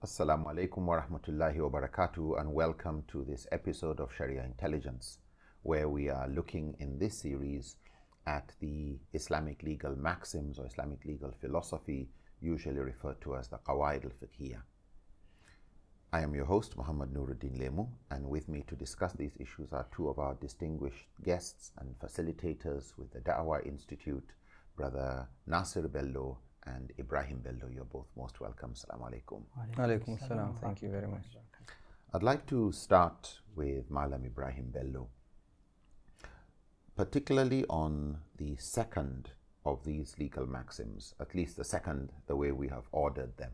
Assalamu alaikum wa rahmatullahi wa barakatuh, and welcome to this episode of Sharia Intelligence, where we are looking in this series at the Islamic legal maxims or Islamic legal philosophy, usually referred to as the Qawaid al-Fiqhiyah. I am your host, Muhammad Nuruddin Lemu, and with me to discuss these issues are two of our distinguished guests and facilitators with the Da'wah Institute, Brother Nasir Bello and Ibrahim Bello. You're both most welcome. Assalamu alaikum. Alaikum salam. Thank you very much. I'd like to start with Malam Ibrahim Bello, particularly on the second of these legal maxims, at least the second, the way we have ordered them.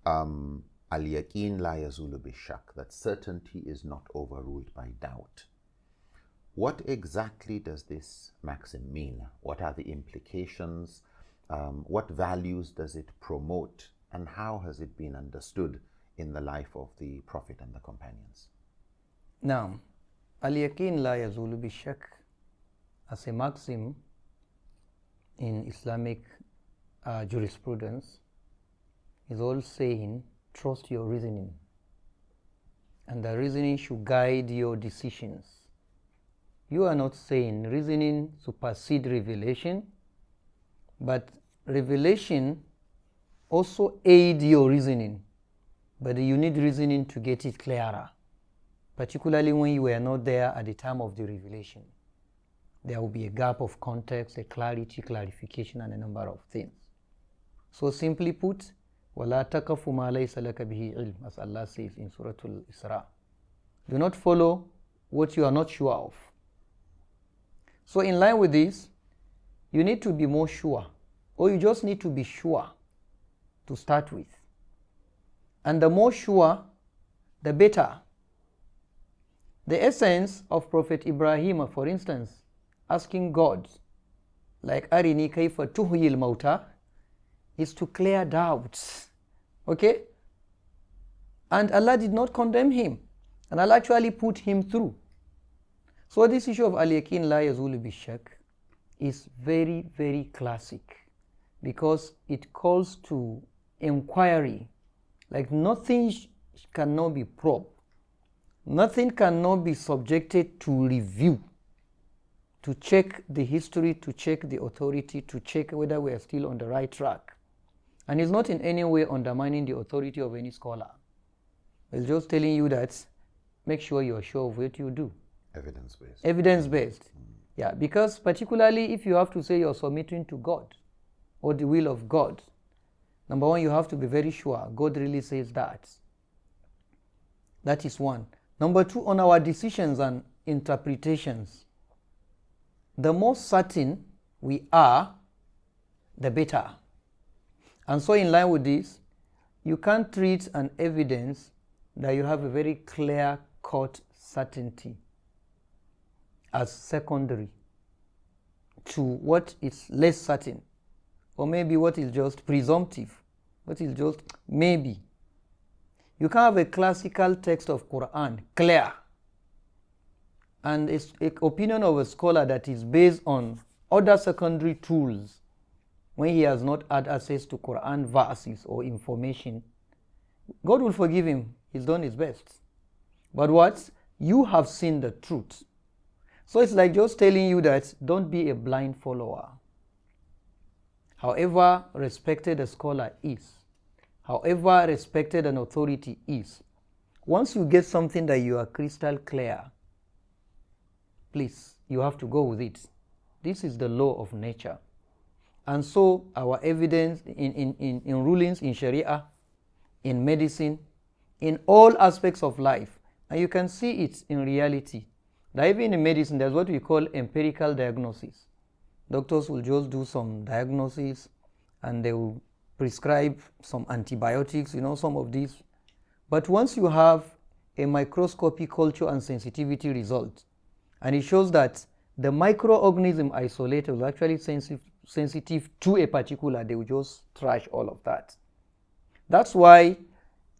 Al-yaqeen la yazulu bishak, that certainty is not overruled by doubt. What exactly does this maxim mean? What are the implications? What values does it promote, and how has it been understood in the life of the Prophet and the companions? Now, al-yaqeen la yazulu bishak as a maxim in Islamic jurisprudence is all saying, trust your reasoning, and the reasoning should guide your decisions. You are not saying reasoning supersedes revelation, but revelation also aids your reasoning, but you need reasoning to get it clearer, particularly when you were not there at the time of the revelation. There will be a gap of context, a clarity, clarification, and a number of things. So simply put, وَلَا تَقَفُ مَا لَيْسَ لَكَ بِهِ عِلْمٍ, as Allah says in Surah Al-Isra. Do not follow what you are not sure of. So in line with this, you need to be more sure, or you just need to be sure to start with. And the more sure, the better. The essence of Prophet Ibrahim, for instance, asking God, like Arini kayfa tuhyil mauta, is to clear doubts. Okay? And Allah did not condemn him, and Allah actually put him through. So this issue of al-yaqeen la yazulu bishak is very, very classic, because it calls to inquiry. Like nothing cannot be probed. Nothing cannot be subjected to review, to check the history, to check the authority, to check whether we are still on the right track. And it's not in any way undermining the authority of any scholar. It's just telling you that make sure you are sure of what you do. Evidence-based. Evidence-based. Yeah, because particularly if you have to say you're submitting to God or the will of God, number one, you have to be very sure God really says that. That is one. Number two, on our decisions and interpretations, the more certain we are, the better. And so in line with this, you can't treat an evidence that you have a very clear-cut certainty as secondary to what is less certain, or maybe what is just presumptive, what is just maybe. You can have a classical text of Quran, clear, and it's an opinion of a scholar that is based on other secondary tools when he has not had access to Quran verses or information. God will forgive him. He's done his best. But what? You have seen the truth. So it's like just telling you that don't be a blind follower. However respected a scholar is, however respected an authority is, once you get something that you are crystal clear, please, you have to go with it. This is the law of nature. And so our evidence in rulings in Sharia, in medicine, in all aspects of life, and you can see it in reality. That even in medicine, there's what we call empirical diagnosis. Doctors will just do some diagnosis and they will prescribe some antibiotics, some of these. But once you have a microscopy culture and sensitivity result, and it shows that the microorganism isolated was actually sensitive to a particular, they will just trash all of that. That's why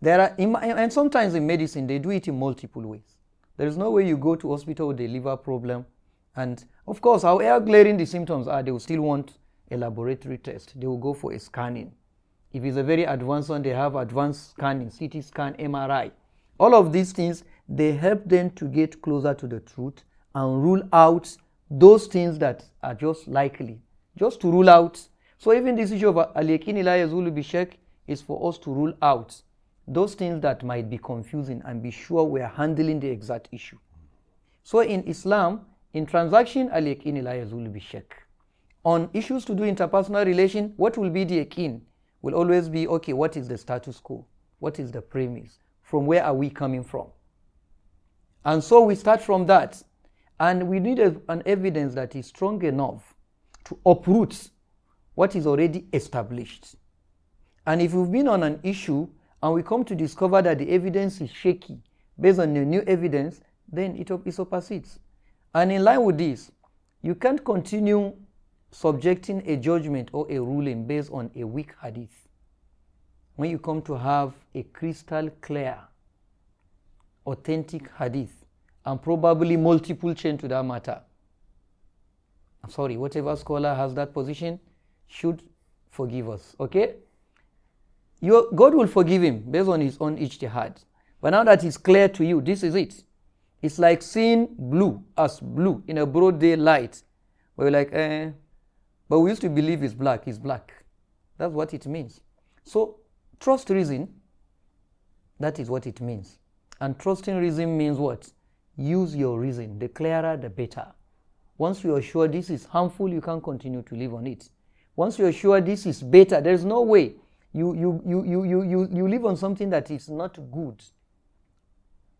there are, and sometimes in medicine, they do it in multiple ways. There is no way you go to hospital with a liver problem, and of course, however glaring the symptoms are, they will still want a laboratory test. They will go for a scanning. If it's a very advanced one, they have advanced scanning, CT scan, MRI. All of these things, they help them to get closer to the truth and rule out those things that are just likely, just to rule out. So even this issue of al-yaqin la yazulu bi-shak is for us to rule out those things that might be confusing and be sure we are handling the exact issue. So in Islam, in transaction, al-yaqin la yazulu bi-shak. On issues to do interpersonal relation, what will be the yaqin? Will always be, okay, what is the status quo? What is the premise? From where are we coming from? And so we start from that. And we need an evidence that is strong enough to uproot what is already established. And if we've been on an issue and we come to discover that the evidence is shaky based on the new evidence, then it supersedes. And in line with this, you can't continue subjecting a judgment or a ruling based on a weak hadith when you come to have a crystal clear, authentic hadith and probably multiple chain to that matter. I'm sorry, whatever scholar has that position should forgive us, okay? God will forgive him based on his own ijtihad. But now that it's clear to you, this is it. It's like seeing blue as blue in a broad daylight. Where you're like, but we used to believe it's black. That's what it means. So, trust reason, that is what it means. And trusting reason means what? Use your reason. The clearer, the better. Once you are sure this is harmful, you can't continue to live on it. Once you are sure this is better, there's no way you live on something that is not good.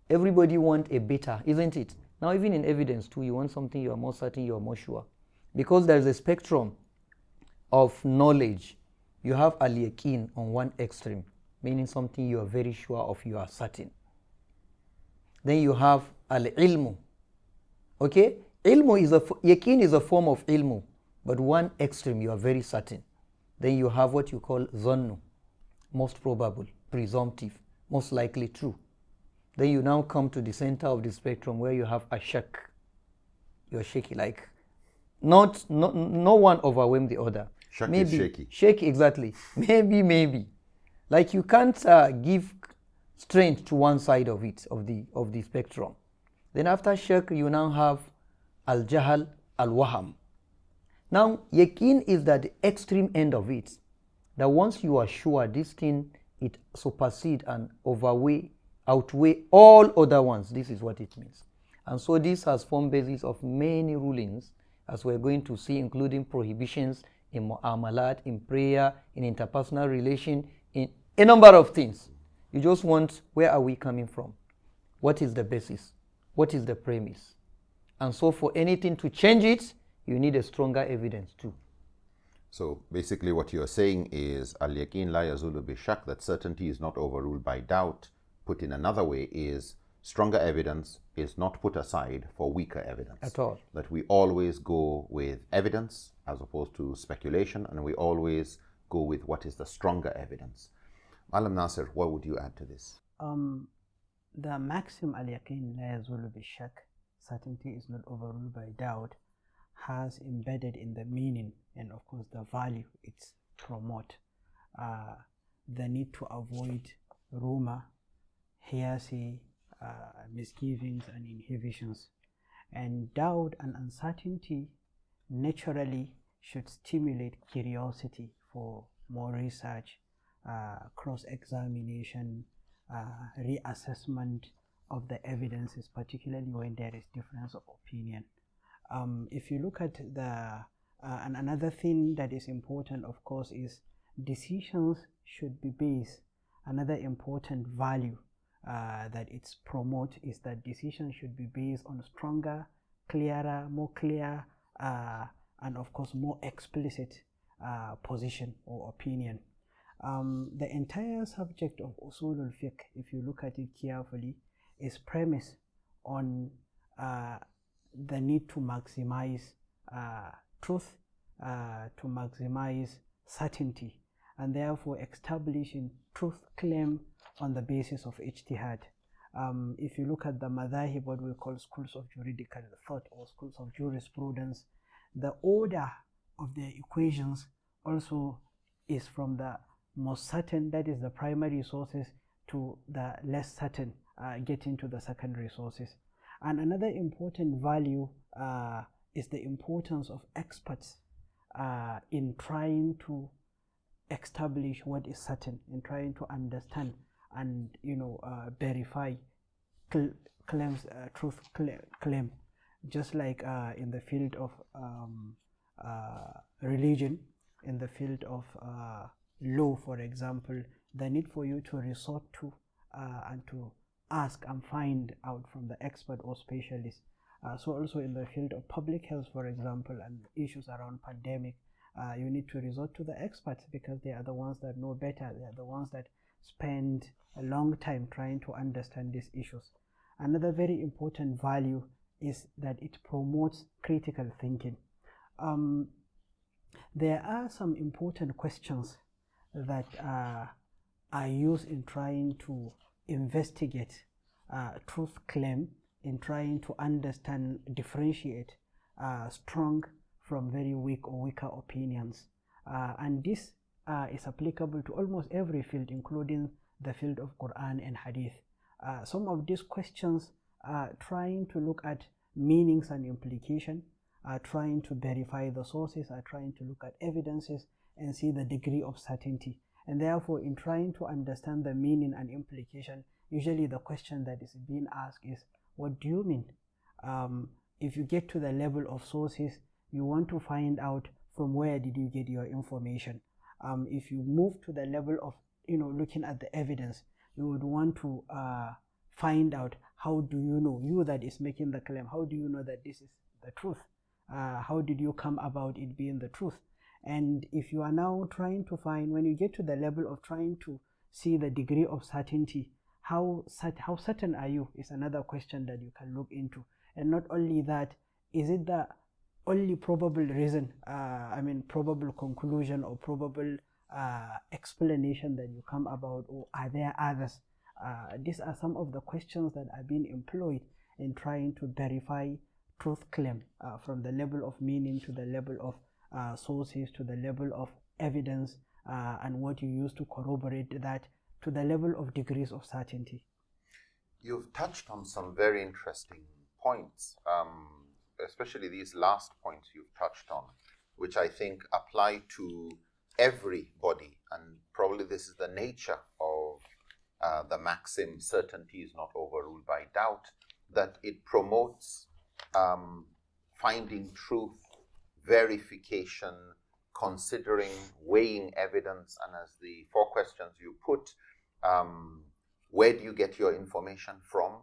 Everybody wants a better, isn't it? Now, even in evidence too, you want something you are more certain, you are more sure. Because there's a spectrum of knowledge. You have al-yaqin on one extreme, meaning something you are very sure of, you are certain. Then you have al-ilmu. Okay? Yaqin is a form of ilmu, but one extreme you are very certain. Then you have what you call zannu, most probable, presumptive, most likely true. Then you now come to the center of the spectrum where you have ashak. You're shaky, like no one overwhelm the other. Shak maybe is shaky. Shaky, exactly. Maybe. Like you can't give strength to one side of it, of the spectrum. Then after shak, you now have al-jahal, al-waham. Now, yaqeen is that the extreme end of it. That once you are sure this thing, it supersedes and outweigh all other ones. This is what it means. And so this has formed basis of many rulings, as we're going to see, including prohibitions in mu'amalat, in prayer, in interpersonal relation, in a number of things. You just want, where are we coming from? What is the basis? What is the premise? And so for anything to change it, you need a stronger evidence too. So basically what you're saying is al-yaqin la yazulu bi-shak, that certainty is not overruled by doubt. Put in another way is stronger evidence is not put aside for weaker evidence. At all. That we always go with evidence as opposed to speculation, and we always go with what is the stronger evidence. Malam Nasir, what would you add to this? The maxim al-yaqin la yazulu bi-shak, certainty is not overruled by doubt, has embedded in the meaning and of course the value it's promote the need to avoid rumor, hearsay, misgivings and inhibitions. And doubt and uncertainty naturally should stimulate curiosity for more research, cross-examination, reassessment of the evidences, particularly when there is difference of opinion. If you look at and another thing that is important, of course, is decisions should be based. Another important value that it's promote is that decisions should be based on stronger, clearer, more clear, and of course more explicit position or opinion. The entire subject of usul al-fiqh, if you look at it carefully, is premised on the need to maximize truth, to maximize certainty, and therefore establishing truth claim on the basis of ijtihad. If you look at the madhahib, what we call schools of juridical thought or schools of jurisprudence, the order of the equations also is from the most certain, that is the primary sources, to the less certain, getting to the secondary sources. And another important value is the importance of experts in trying to establish what is certain, in trying to understand and verify claims, truth claim. Just like in the field of religion, in the field of law, for example, the need for you to resort to and to ask and find out from the expert or specialist. So also in the field of public health, for example, and issues around pandemic, you need to resort to the experts, because they are the ones that know better. They are the ones that spend a long time trying to understand these issues. Another very important value is that it promotes critical thinking. There are some important questions that are used in trying to investigate truth claim, in trying to understand, differentiate strong from very weak or weaker opinions. And this is applicable to almost every field, including the field of Quran and Hadith. Some of these questions are trying to look at meanings and implication, are trying to verify the sources, are trying to look at evidences and see the degree of certainty. And therefore, in trying to understand the meaning and implication, usually the question that is being asked is, what do you mean? If you get to the level of sources, you want to find out from where did you get your information. If you move to the level of looking at the evidence, you would want to find out, how do you know, you that is making the claim, how do you know that this is the truth? How did you come about it being the truth? And if you are now trying to find, when you get to the level of trying to see the degree of certainty, how certain are you, is another question that you can look into. And not only that, is it the only probable reason, probable conclusion or probable explanation that you come about, or are there others? These are some of the questions that are being employed in trying to verify truth claim, from the level of meaning to the level of sources, to the level of evidence, and what you use to corroborate that, to the level of degrees of certainty. You've touched on some very interesting points, especially these last points you've touched on, which I think apply to everybody, and probably this is the nature of the maxim, certainty is not overruled by doubt, that it promotes finding truth, verification, considering, weighing evidence. And as the 4 questions you put, where do you get your information from?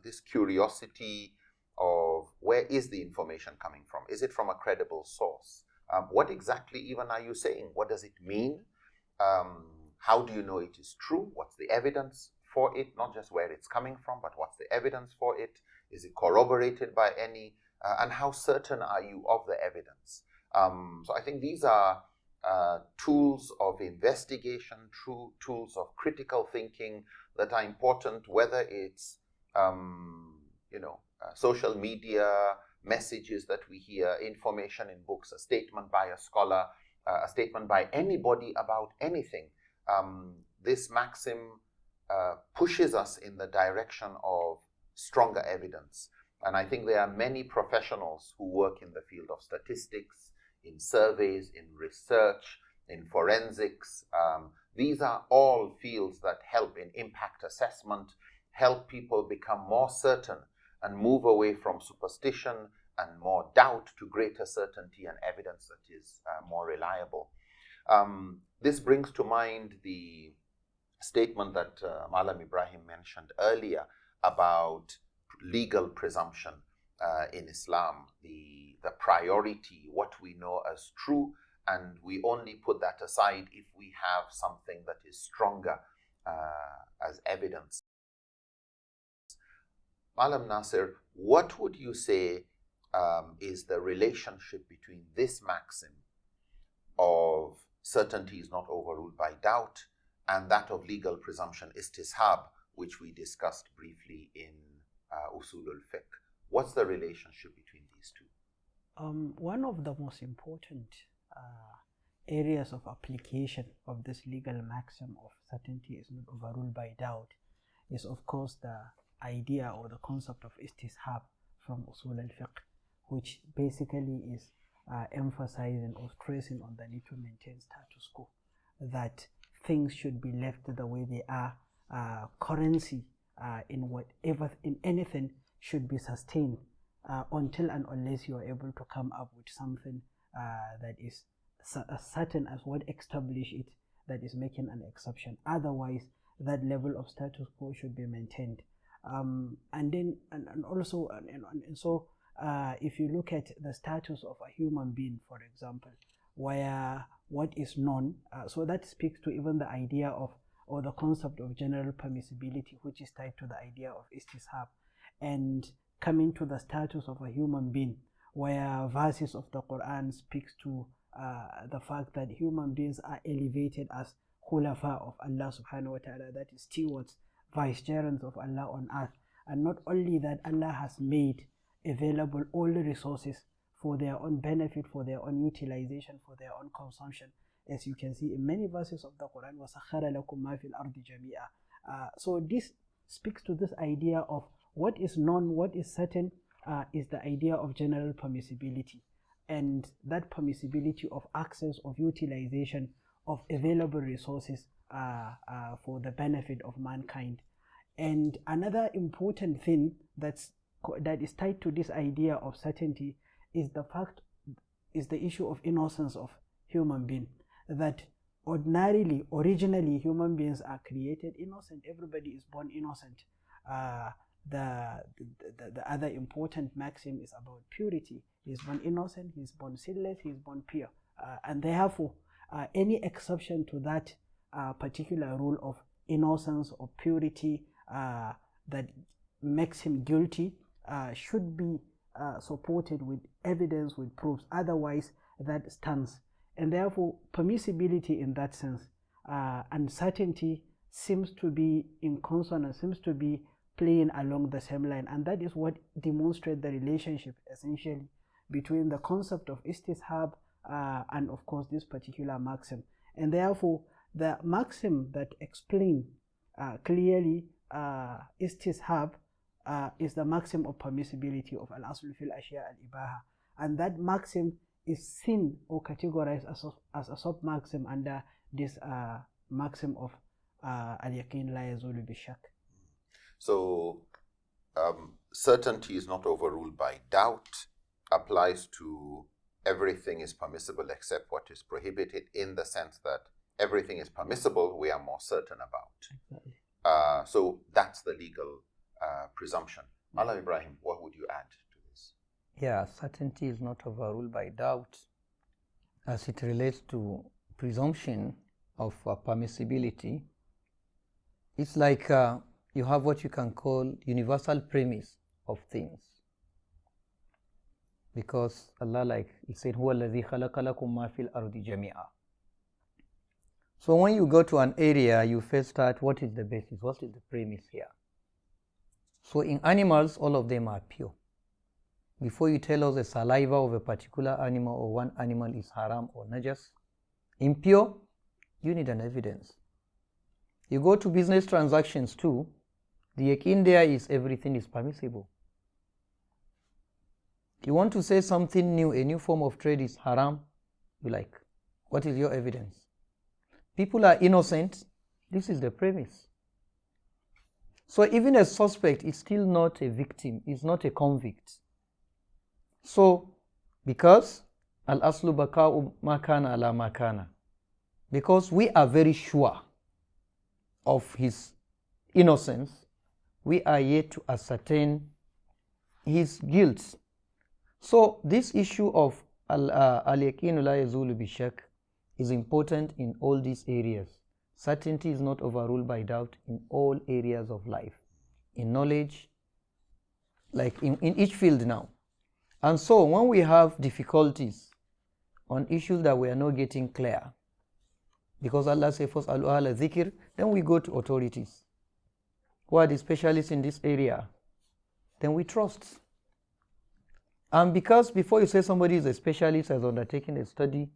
This curiosity of where is the information coming from? Is it from a credible source? What exactly even are you saying? What does it mean? How do you know it is true? What's the evidence for it? Not just where it's coming from, but what's the evidence for it? Is it corroborated by any? And how certain are you of the evidence? So I think these are tools of investigation, tools of critical thinking that are important, whether it's social media, messages that we hear, information in books, a statement by a scholar, a statement by anybody about anything. This maxim pushes us in the direction of stronger evidence. And I think there are many professionals who work in the field of statistics, in surveys, in research, in forensics. These are all fields that help in impact assessment, help people become more certain and move away from superstition and more doubt to greater certainty and evidence that is more reliable. This brings to mind the statement that Malam Ibrahim mentioned earlier about legal presumption in Islam, the priority, what we know as true, and we only put that aside if we have something that is stronger as evidence. Malam Nasir, what would you say is the relationship between this maxim of certainty is not overruled by doubt and that of legal presumption, istishab, which we discussed briefly in Usulul Fiqh? What's the relationship between these two? One of the most important areas of application of this legal maxim of certainty is not overruled by doubt is, of course, the idea or the concept of istishab from usul al-fiqh, which basically is emphasizing or stressing on the need to maintain status quo, that things should be left the way they are. Currency in anything should be sustained until and unless you are able to come up with something that is as certain as what established it, that is making an exception. Otherwise, that level of status quo should be maintained. So if you look at the status of a human being, for example, where what is known, so that speaks to even the idea of, or the concept of general permissibility, which is tied to the idea of istishab, and coming to the status of a human being, where verses of the Quran speaks to the fact that human beings are elevated as khulafa of Allah subhanahu wa ta'ala, that is stewards, vicegerents of Allah on earth. And not only that, Allah has made available all the resources for their own benefit, for their own utilization, for their own consumption, as you can see in many verses of the Quran. وَسَخَّرَ لَكُم مَا فِي الْأَرْضِ جَمِيعًا. So this speaks to this idea of what is known, what is certain, is the idea of general permissibility, and that permissibility of access, of utilization of available resources for the benefit of mankind. And another important thing that is tied to this idea of certainty is the issue of innocence of human being, that originally human beings are created innocent. Everybody is born innocent. The other important maxim is about purity. He is born innocent, he is born sinless, he is born pure, and therefore any exception to that particular rule of innocence or purity that makes him guilty should be supported with evidence, with proofs. Otherwise, that stands. And therefore, permissibility in that sense, uncertainty seems to be in consonance, seems to be playing along the same line. And that is what demonstrates the relationship, essentially, between the concept of istishab and, of course, this particular maxim. And therefore, the maxim that explains clearly istishab is the maxim of permissibility of al-asl fil ashya al-ibaha. And that maxim is seen or categorized as a sub-maxim under this maxim of al-yaqin la yazulu bi-shak. So, certainty is not overruled by doubt, applies to everything is permissible except what is prohibited, in the sense that everything is permissible, we are more certain about. Exactly. So that's the legal presumption. Malam Ibrahim, what would you add to this? Yeah, certainty is not overruled by doubt as it relates to presumption of permissibility. It's like you have what you can call universal premise of things. Because Allah, like He said, هُوَ الَّذِي خَلَقَ لَكُم مَا فِي الْأَرْضِ جَمِيعًا. So when you go to an area, you first start, what is the basis? What is the premise here? So in animals, all of them are pure. Before you tell us the saliva of a particular animal or one animal is haram or najas, impure, you need an evidence. You go to business transactions too, the yaqeen there is everything is permissible. You want to say something new, a new form of trade is haram, you like, what is your evidence? People are innocent, this is the premise. So even a suspect is still not a victim, is not a convict. So, because al-aslu baka'u makana ala makana, because we are very sure of his innocence, we are yet to ascertain his guilt. So this issue of al-yaqinu la yazulu bi-shak is important in all these areas. Certainty is not overruled by doubt in all areas of life, in knowledge, like in each field now. And so when we have difficulties on issues that we are not getting clear, because Allah says first al dhikr, then we go to authorities who are the specialists in this area, then we trust. And because before you say somebody is a specialist, has undertaken a study,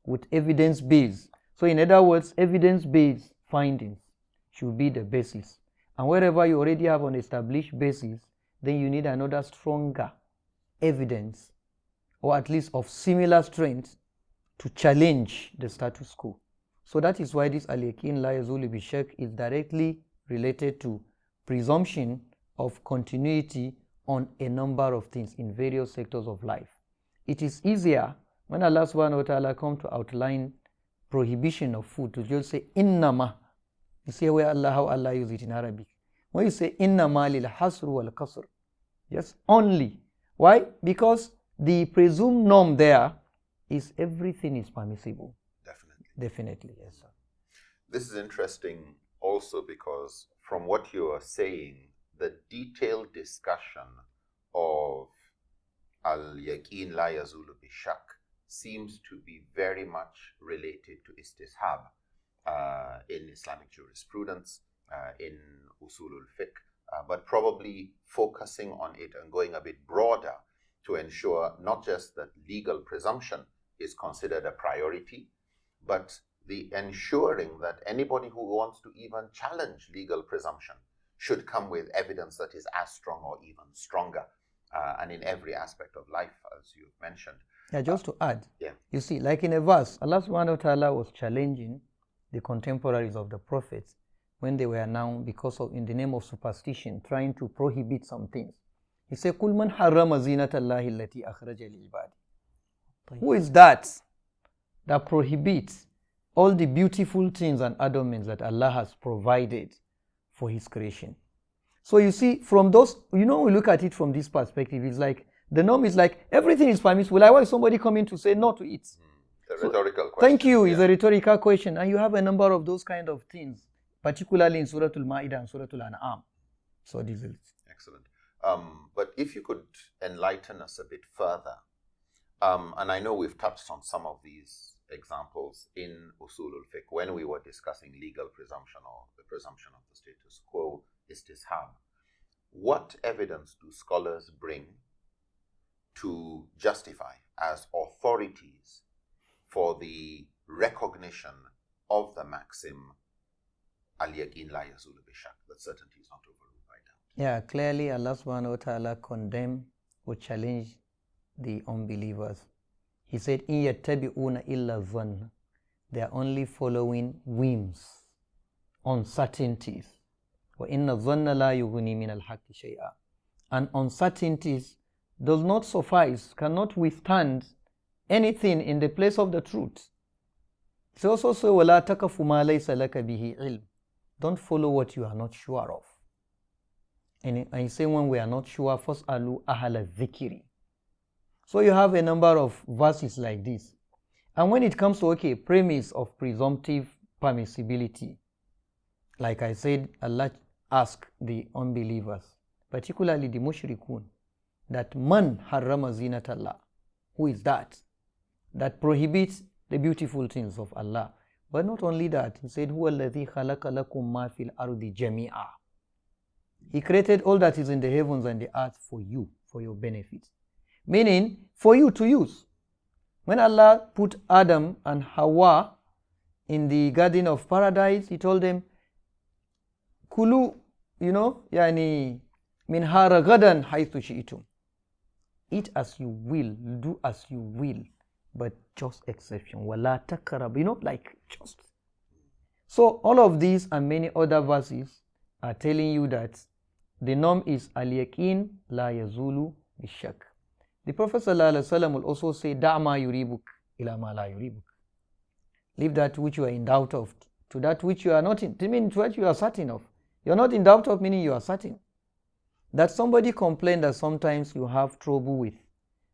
with evidence base. So in other words, evidence based findings should be the basis. And wherever you already have an established basis, then you need another stronger evidence, or at least of similar strength, to challenge the status quo. So that is why this al-yaqin la yazulu bi-shak is directly related to presumption of continuity on a number of things in various sectors of life. It is easier when Allah subhanahu wa ta'ala come to outline prohibition of food to just say innama. You see where Allah, how Allah use it in Arabic. When you say innama lil hasr wal qasr, just only. Why? Because the presumed norm there is everything is permissible. Definitely, yes, sir. This is interesting also because from what you are saying, the detailed discussion of al-yaqin la yazulu bi-shak seems to be very much related to istishab in Islamic jurisprudence, in usulul fiqh, but probably focusing on it and going a bit broader to ensure not just that legal presumption is considered a priority, but the ensuring that anybody who wants to even challenge legal presumption should come with evidence that is as strong or even stronger, and in every aspect of life, as you've mentioned. Yeah, just to add, you see, like in a verse, Allah subhanahu wa ta'ala was challenging the contemporaries of the prophets when they were now, because of, in the name of superstition, trying to prohibit some things. He said, "Kul man harrama zinata Allahi allati akhraja lil ibadi." Who is that prohibits all the beautiful things and adornments that Allah has provided for His creation? So you see, from those, we look at it from this perspective, it's like, the norm is like, everything is permissible. Like, why is somebody coming to say no to it? The rhetorical question. Thank you, it's a rhetorical question. And you have a number of those kind of things, particularly in Surah Al-Ma'idah and Surah Al-An'am. So this is excellent. But if you could enlighten us a bit further, and I know we've touched on some of these examples in usulul fiqh when we were discussing legal presumption or the presumption of the status quo, istishab. What evidence do scholars bring to justify as authorities for the recognition of the maxim al-yaqin la yazulu bi-shak, that certainty is not overruled by doubt? Yeah, clearly Allah subhanahu wa ta'ala condemned or challenged the unbelievers. He said, "In yattabi'una illa dhann." They are only following whims, uncertainties. Wa inna dhanna la yughni min al-haqqi shay'a. And uncertainties does not suffice, cannot withstand anything in the place of the truth. It's also say, "Wala takafu ma laysa laka bihi ilm." Don't follow what you are not sure of. And I say, when we are not sure, first alu ahala dhikri. So you have a number of verses like this. And when it comes to, premise of presumptive permissibility, like I said, Allah asked the unbelievers, particularly the mushrikun, that man harrama zinat Allah. Who is that? That prohibits the beautiful things of Allah. But not only that, he said, "Huwa alladhi khalaqa lakum ma fil ardi jami'a." He created all that is in the heavens and the earth for you, for your benefit. Meaning, for you to use. When Allah put Adam and Hawa in the Garden of Paradise, He told them, "Kulu, yani min haragadan haythu shi'tum." Eat as you will, do as you will, but just exception. Wala takarab, like just. So all of these and many other verses are telling you that the norm is al-yaqin la yazulu bi-shak. The Prophet ﷺ will also say, "Da'ma yuribuk ila ma la yuribuk." Leave that which you are in doubt of to that which you are not in. I mean, to what you are certain of. You are not in doubt of, meaning you are certain. That somebody complained that sometimes you have trouble with,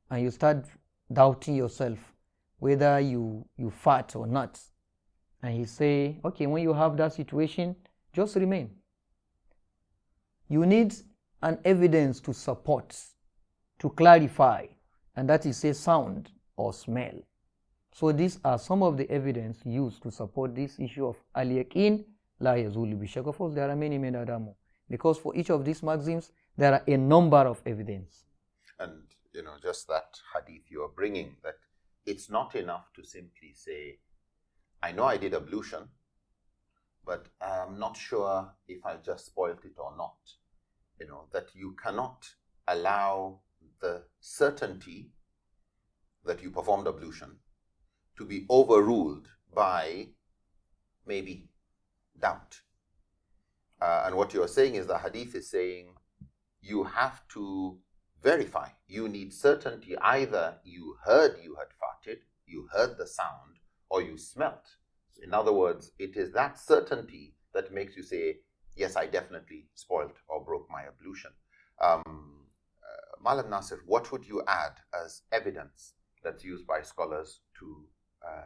and you start doubting yourself whether you fat or not. And he say, when you have that situation, just remain. You need an evidence to support, to clarify, and that is, say, sound or smell. So these are some of the evidence used to support this issue of al-yaqin la yazulu bi-shak. Of course, there are many other more, because for each of these maxims, there are a number of evidence. And, just that hadith you are bringing, that it's not enough to simply say, I know I did ablution, but I'm not sure if I just spoiled it or not. That you cannot allow the certainty that you performed ablution to be overruled by maybe doubt. And what you're saying is the hadith is saying you have to verify. You need certainty. Either you heard you had farted, you heard the sound, or you smelt. So in other words, it is that certainty that makes you say, yes, I definitely spoiled or broke my ablution. Malam Nasir, what would you add as evidence that's used by scholars to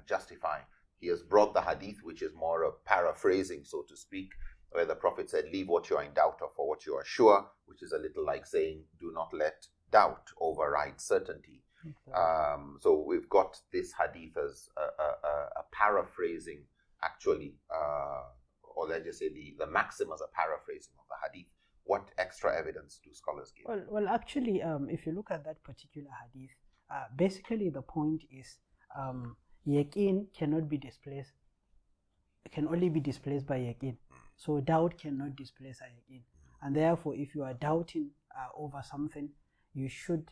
justify? He has brought the hadith, which is more a paraphrasing, so to speak, where the Prophet said, leave what you are in doubt of for what you are sure, which is a little like saying, do not let doubt override certainty. So we've got this hadith as a paraphrasing, actually, or let's just say the maxim as a paraphrasing of the hadith. What extra evidence do scholars give? Well, actually, if you look at that particular hadith, basically the point is yaqeen cannot be displaced, can only be displaced by yaqeen. So doubt cannot displace a yaqeen. And therefore, if you are doubting over something, you should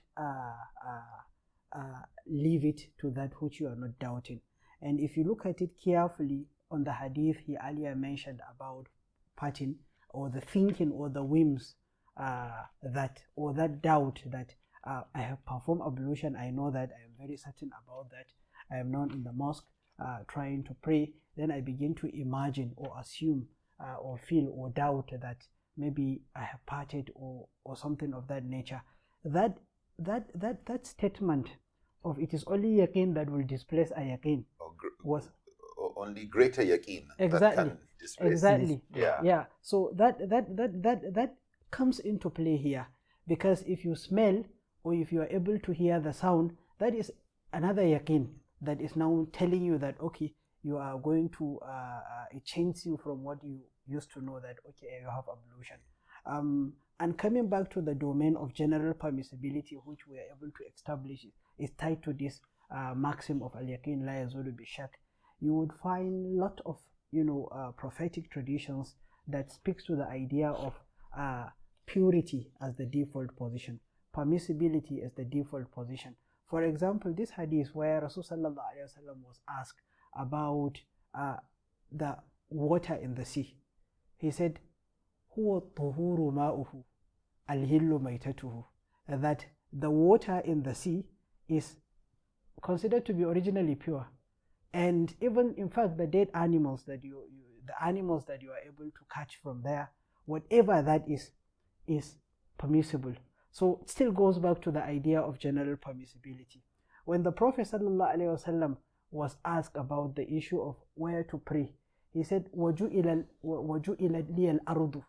leave it to that which you are not doubting. And if you look at it carefully on the hadith he earlier mentioned about parting, or the thinking or the whims that doubt that I have performed ablution, I know that, I am very certain about that, I am not in the mosque trying to pray, then I begin to imagine or assume or feel or doubt that maybe I have parted or something of that nature. That statement of it is only yaqeen that will displace a yaqeen was only greater yaqeen exactly that can displace. Exactly. Yeah. So that comes into play here, because if you smell or if you are able to hear the sound, that is another yaqeen that is now telling you that okay, you are going to it changes you from what you used to know, that okay, you have ablution. And coming back to the domain of general permissibility, which we are able to establish, is tied to this maxim of al-yaqin la yazulu bi-shak. You would find a lot of prophetic traditions that speaks to the idea of purity as the default position, permissibility as the default position. For example, this hadith where Rasulullah was asked about the water in the sea, he said, huwa tuhuru ma'uhu al-hillu maitatuhu, that the water in the sea is considered to be originally pure, and even in fact the dead animals that the animals that you are able to catch from there, whatever that is permissible. So it still goes back to the idea of general permissibility. When the Prophet ﷺ was asked about the issue of where to pray, he said, وَجُئِلَ لِيَ الْأَرْضُ.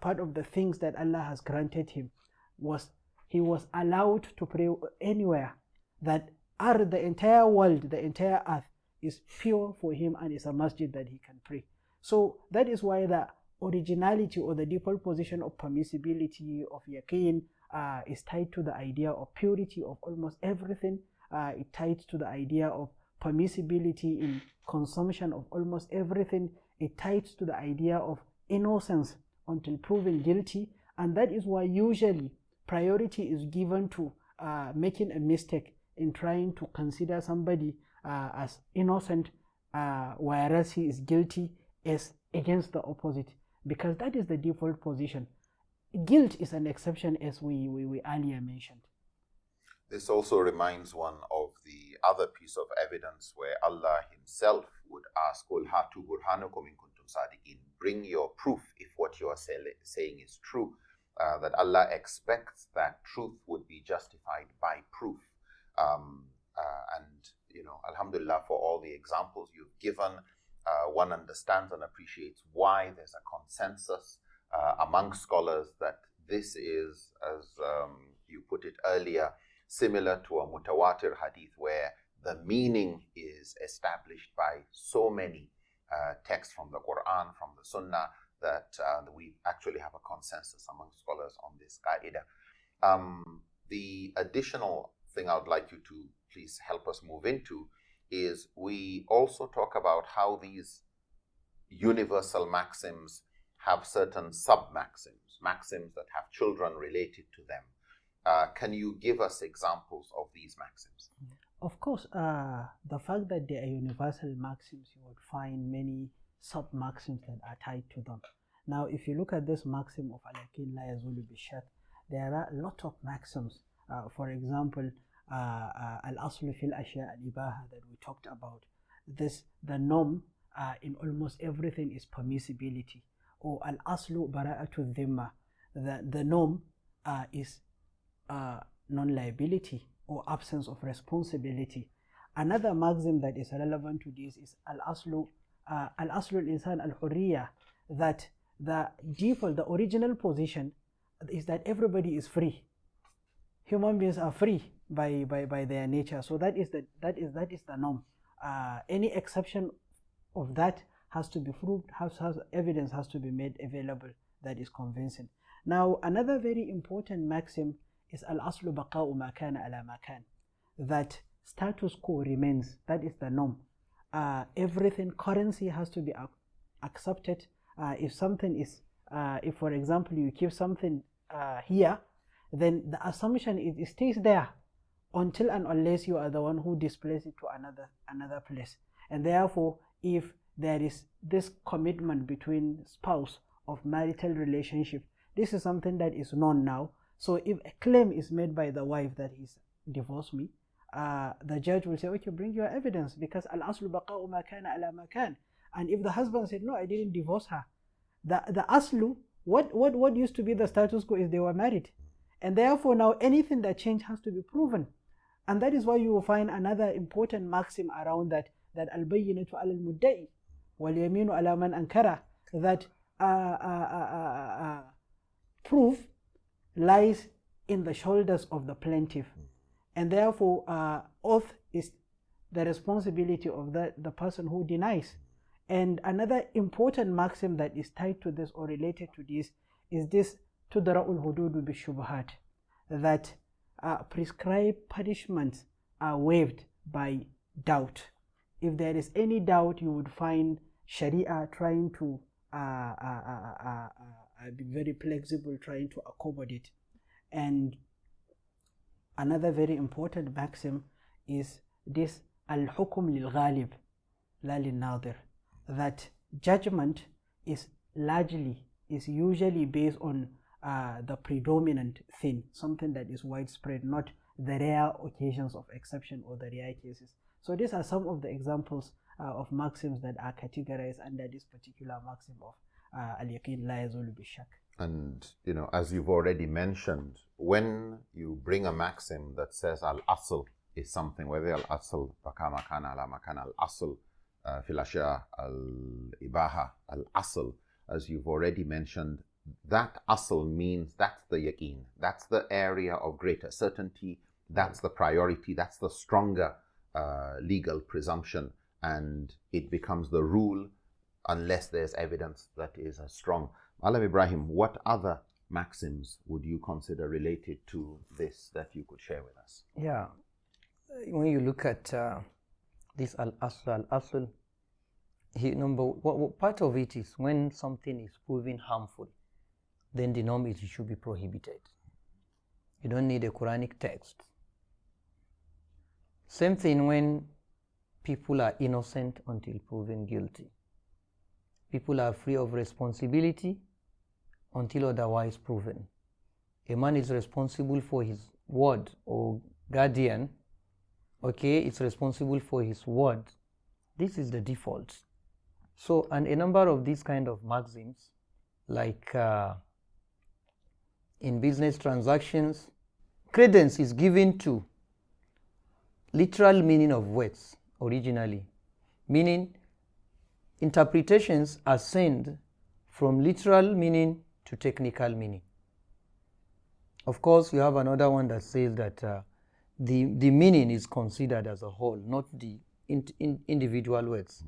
Part of the things that Allah has granted him was he was allowed to pray anywhere, that the entire world, the entire earth is pure for him and is a masjid that he can pray. So that is why the originality or the default position of permissibility of yaqeen is tied to the idea of purity of almost everything. It tied to the idea of permissibility in consumption of almost everything. It ties to the idea of innocence until proven guilty, and that is why usually priority is given to making a mistake in trying to consider somebody as innocent, whereas he is guilty, as against the opposite, because that is the default position. Guilt is an exception, as we earlier mentioned. This also reminds one of the other piece of evidence where Allah himself would ask, "Qul hatu burhanakum in kuntum sadiqin." Bring your proof if what you are saying is true. That Allah expects that truth would be justified by proof. And alhamdulillah for all the examples you've given, one understands and appreciates why there's a consensus among scholars that this is, as you put it earlier, similar to a mutawatir hadith where the meaning is established by so many texts from the Quran, from the Sunnah, that we actually have a consensus among scholars on this qaida. The additional thing I would like you to please help us move into is we also talk about how these universal maxims have certain sub-maxims, maxims that have children related to them. Can you give us examples of these maxims? Of course, the fact that they are universal maxims, you would find many sub-maxims that are tied to them. Now, if you look at this maxim of al-yaqin la yazulu bi-shak, there are a lot of maxims. For example, al-aslu fil ashya al-ibaha that we talked about. The norm in almost everything is permissibility. Or al-aslu bara'atu dhimma. The norm is non-liability or absence of responsibility. Another maxim that is relevant to this is al-aslu al-insan al-hurriya, that the default, the original position is that everybody is free. Human beings are free by their nature. So that is the norm. Any exception of that has to be proved, evidence has to be made available that is convincing. Now, another very important maxim is al-aslu baqa'u ma kana ala ma kan, that status quo remains. That is the norm. Everything, currency has to be accepted. If something is, if for example you keep something here, then the assumption is it stays there until and unless you are the one who displaces it to another place. And therefore, if there is this commitment between spouse of marital relationship, this is something that is known now. So if a claim is made by the wife that he's divorced me, the judge will say, okay, bring your evidence, because al-aslu baqa'u ma kana ala ma kan. And if the husband said, no, I didn't divorce her, the aslu, what used to be the status quo is they were married. And therefore now anything that changed has to be proven. And that is why you will find another important maxim around that al-bayyinatu ala al-mudda'i wal yaminu ala man ankara, that proof lies in the shoulders of the plaintiff. And therefore oath is the responsibility of the person who denies. And another important maxim that is tied to this or related to this is this tudra'ul hududu bi-shubhat, that prescribed punishments are waived by doubt. If there is any doubt, you would find Shariah trying to be very flexible, trying to accommodate. And another very important maxim is this al-hukm lil-ghalib la lil-nadir, that judgment is usually based on the predominant thing, something that is widespread, not the rare occasions of exception or the rare cases. So these are some of the examples of maxims that are categorized under this particular maxim of al-yaqin la yazulu bi-shak. And, as you've already mentioned, when you bring a maxim that says al-asl is something, whether al-asl baqa ma kana ala ma kana, al-asl fil ashya al-ibaha, al-asl, as you've already mentioned, that asl means that's the yaqeen, that's the area of greater certainty, that's the priority, that's the stronger legal presumption, and it becomes the rule unless there's evidence that is as strong. Alam Ibrahim, what other maxims would you consider related to this that you could share with us? Yeah, when you look at this al-asl, part of it is when something is proven harmful, then the norm is it should be prohibited. You don't need a Quranic text. Same thing when people are innocent until proven guilty. People are free of responsibility until otherwise proven. A man is responsible for his word, or guardian, okay, it's responsible for his word. This is the default. So, and a number of these kind of maxims, like in business transactions, credence is given to literal meaning of words originally, meaning interpretations are sent from literal meaning to technical meaning. Of course, you have another one that says that the meaning is considered as a whole, not the individual words.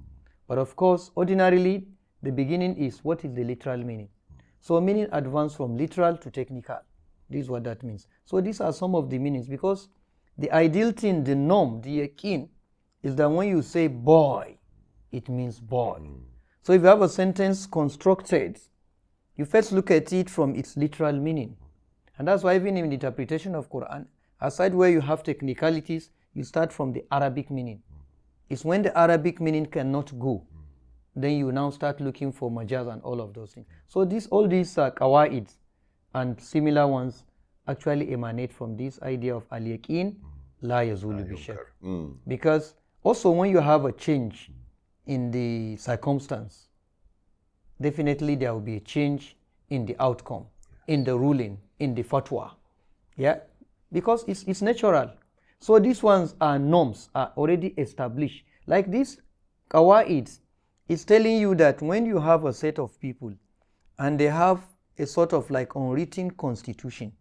But of course, ordinarily, the beginning is what is the literal meaning. So meaning advance from literal to technical. This is what that means. So these are some of the meanings, because The ideal thing, the norm, the yakin, is that when you say boy, it means boy. So if you have a sentence constructed, you first look at it from its literal meaning. And that's why even in the interpretation of Quran, aside where you have technicalities, you start from the Arabic meaning. It's when the Arabic meaning cannot go, then you now start looking for majaz and all of those things. So all these qawaids and similar ones actually emanate from this idea of al-yaqin la yazulu bi-shak. Because also when you have a change in the circumstance, definitely there will be a change in the outcome, in the ruling, in the fatwa. Yeah, because it's natural. So these ones are norms, are already established. Like this qawaids, it's telling you that when you have a set of people and they have a sort of like unwritten constitution,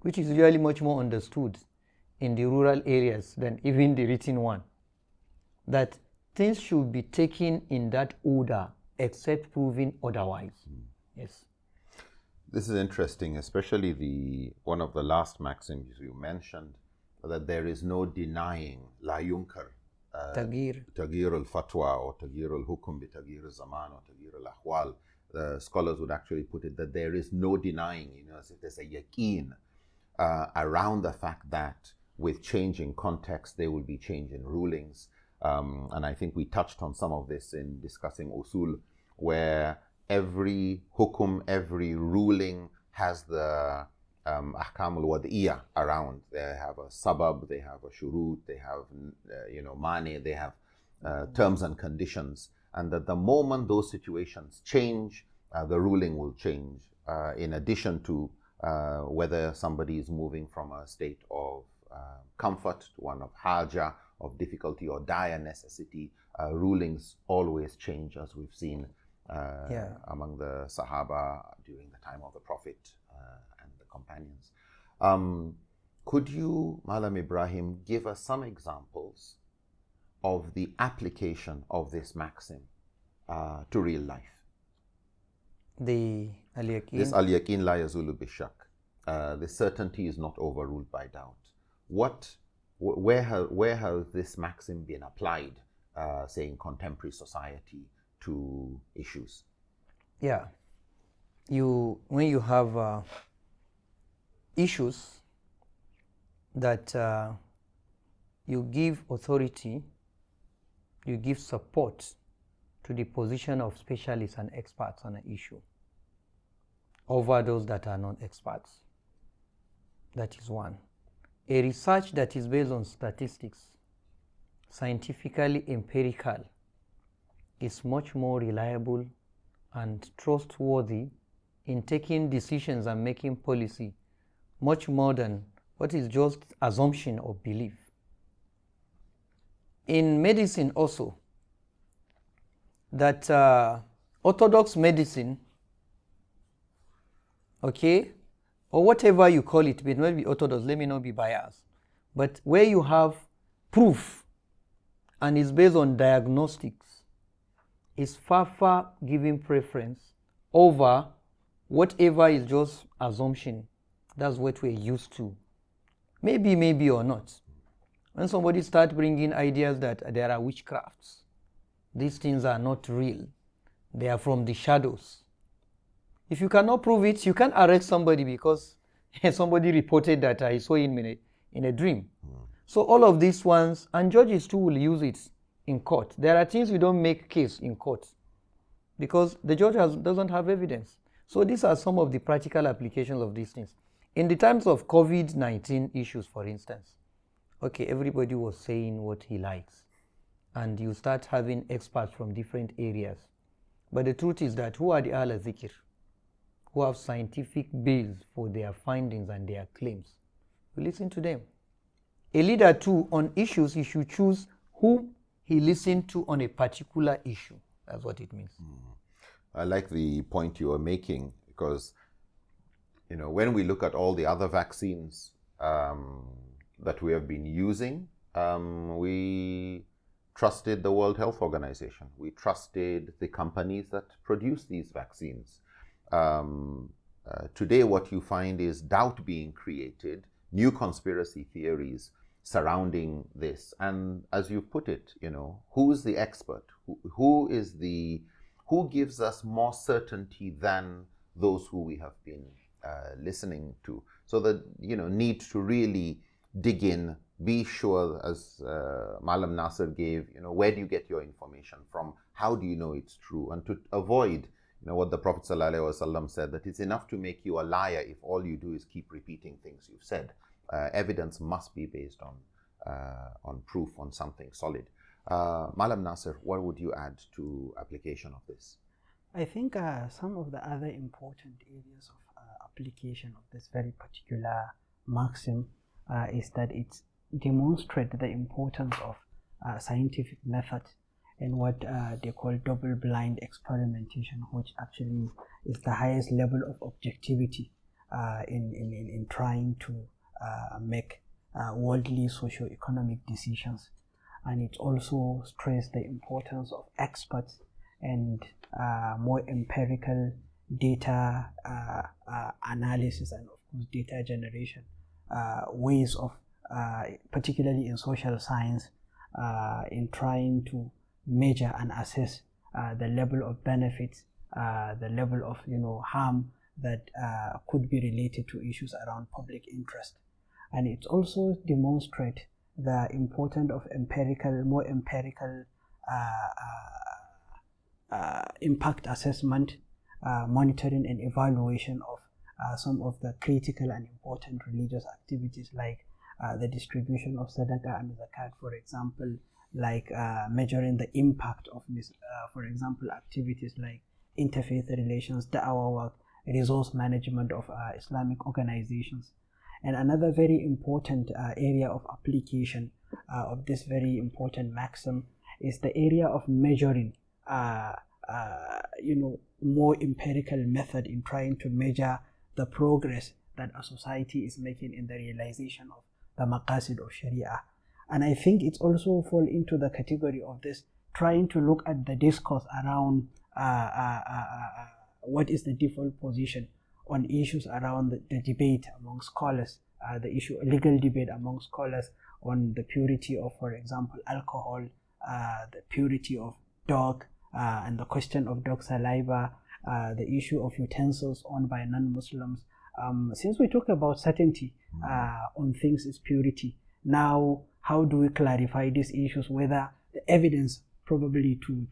which is usually much more understood in the rural areas than even the written one, that things should be taken in that order except proven otherwise. Yes. This is interesting, especially one of the last maxims you mentioned, that there is no denying la yunkar tagir al-fatwa or tagir al-hukum bi tagir al-zaman or tagir al-ahwal. The scholars would actually put it that there is no denying, as if there's a yaqeen around the fact that with change in context, there will be change in rulings. And I think we touched on some of this in discussing usul, where every hukum, every ruling has the ahkam al-wad'iyah around. They have a sabab, they have a shurut, they have mani, they have terms and conditions, and that the moment those situations change, the ruling will change, in addition to whether somebody is moving from a state of comfort to one of haja, of difficulty or dire necessity. Rulings always change, as we've seen among the Sahaba during the time of the Prophet and the companions. Could you, Malam Ibrahim, give us some examples of the application of this maxim to real life? The al-yaqin. This al-yaqin la yazulu bi-shak. The certainty is not overruled by doubt. Where has this maxim been applied, say in contemporary society, to issues? Yeah, when you have issues that you give authority, you give support to the position of specialists and experts on an issue over those that are non-experts. That is one. A research that is based on statistics, scientifically empirical, is much more reliable and trustworthy in taking decisions and making policy, much more than what is just assumption or belief. In medicine also, that orthodox medicine, okay, or whatever you call it, it may be orthodox, let me not be biased, but where you have proof and it's based on diagnostics, is far giving preference over whatever is just assumption. That's what we're used to. Maybe or not. When somebody starts bringing ideas that there are witchcrafts, these things are not real, they are from the shadows. If you cannot prove it, you can't arrest somebody because somebody reported that I saw him in a dream. So all of these ones, and judges too will use it in court. There are things we don't make case in court because the judge doesn't have evidence. So these are some of the practical applications of these things. In the times of COVID-19 issues, for instance, okay, everybody was saying what he likes, and you start having experts from different areas. But the truth is that who are the Ahl Zikr, who have scientific base for their findings and their claims? We listen to them. A leader too, on issues, he should choose who he listened to on a particular issue. That's what it means. I like the point you are making, because when we look at all the other vaccines that we have been using, we trusted the World Health Organization. We trusted the companies that produce these vaccines. Today, what you find is doubt being created new conspiracy theories surrounding this. And as you put it, who is the expert? Who gives us more certainty than those who we have been listening to? So that, need to really dig in, be sure, as Malam Nasser gave, where do you get your information from? How do you know it's true? And to avoid, what the Prophet ﷺ said, that it's enough to make you a liar if all you do is keep repeating things you've said. Evidence must be based on proof, on something solid. Malam Nasser, what would you add to application of this? I think some of the other important areas of application of this very particular maxim is that it demonstrates the importance of scientific method and what they call double-blind experimentation, which actually is the highest level of objectivity in trying to make worldly socio-economic decisions. And it also stressed the importance of experts and more empirical data analysis and, of course, data generation ways of, particularly in social science, in trying to measure and assess the level of benefits, the level of harm that could be related to issues around public interest. And it also demonstrates the importance of more empirical impact assessment, monitoring and evaluation of some of the critical and important religious activities, like the distribution of sadaqah and zakat, for example, like measuring the impact of, for example, activities like interfaith relations, da'wah work, resource management of Islamic organizations. And another very important area of application of this very important maxim is the area of measuring, more empirical method in trying to measure the progress that a society is making in the realization of the maqasid of Sharia. And I think it's also fall into the category of this, trying to look at the discourse around what is the default position on issues around the debate among scholars, legal debate among scholars on the purity of, for example, alcohol, the purity of dog, and the question of dog saliva, the issue of utensils owned by non-Muslims. Since we talk about certainty on things is purity, now how do we clarify these issues, whether the evidence probably to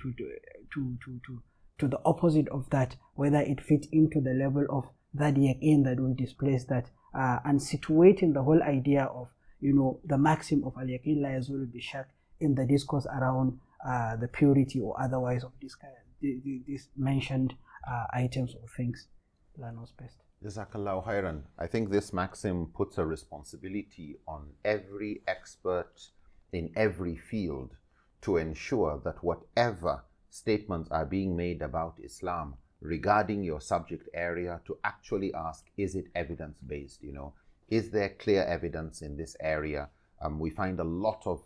the opposite of that, whether it fits into the level of that yaqeen that will displace that, and situating the whole idea of the maxim of al-yaqeen la yazulu bi-shak in the discourse around the purity or otherwise of these mentioned items or things. Allah knows best. Jazakallahu khairan. I think this maxim puts a responsibility on every expert in every field to ensure that whatever statements are being made about Islam regarding your subject area, to actually ask, is it evidence-based? Is there clear evidence in this area? We find a lot of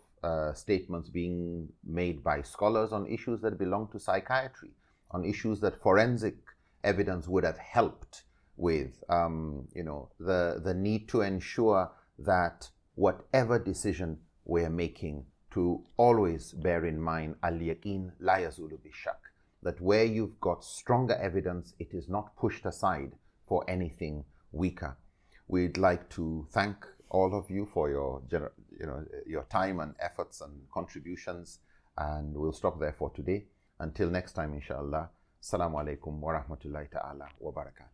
statements being made by scholars on issues that belong to psychiatry, on issues that forensic evidence would have helped with, the need to ensure that whatever decision we're making, to always bear in mind al-yaqeen la yazulu bi-shak, that where you've got stronger evidence, it is not pushed aside for anything weaker. We'd like to thank all of you for your time and efforts and contributions, and we'll stop there for today. Until next time, inshallah. Assalamu alaikum wa rahmatullahi ta'ala wa barakatuh.